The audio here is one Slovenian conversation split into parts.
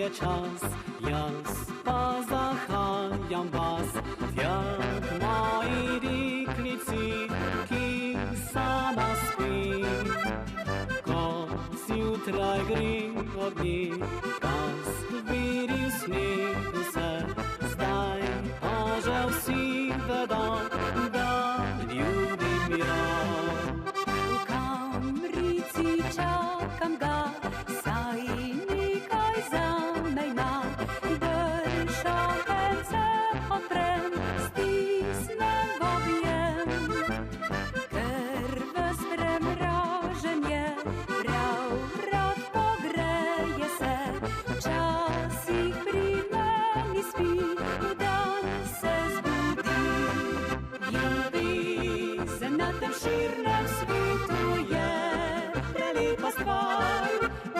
je čas, jaz pa zahajam vas, jak moji deklici, ki sama spi. Ko zjutraj gre ognji, kas viri v snegu se, zdaj pa že vsi vedo, da ljubim jo. V kamrici čakam ga, saj nekaj zame ima. Dršakence odprem, stisnem v objem, ker ves premražen je, prav rad pogreje se. Včasih pri meni spi, v dan se zbudi. Ljubezen na tem širnem svetu je prelepa stvar,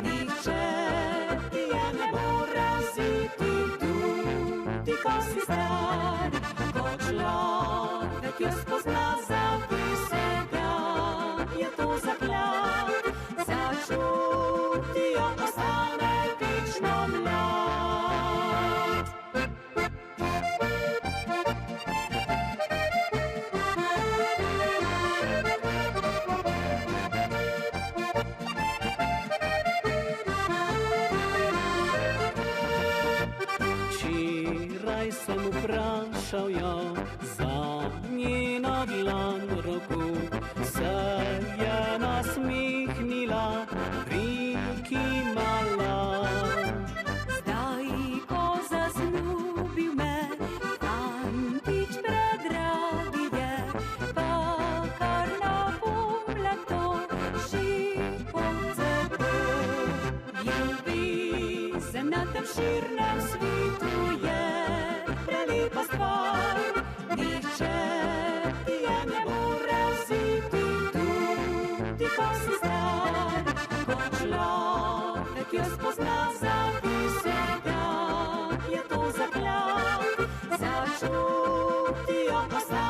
nihče ti je ne more vzeti, tudi ko si star. Ko človek jo spozna, zavi se ga, je to zaklad, začuti jo, ostane večno mlad. Včeraj sem vprašal jo za njeno dlan roku, se je nasmehnila, prikimala. Zdaj, ko zasnubil me, fantič predragi je, pa kar napomlem to, šipolce to. Ljubezen na tem širnem svetu je prelepa stvar, nihče ti je ne more vzeti, tudi ko si star. Ko človek jo spozna, zavi se ga, je to zaklad, začuti jo, ostane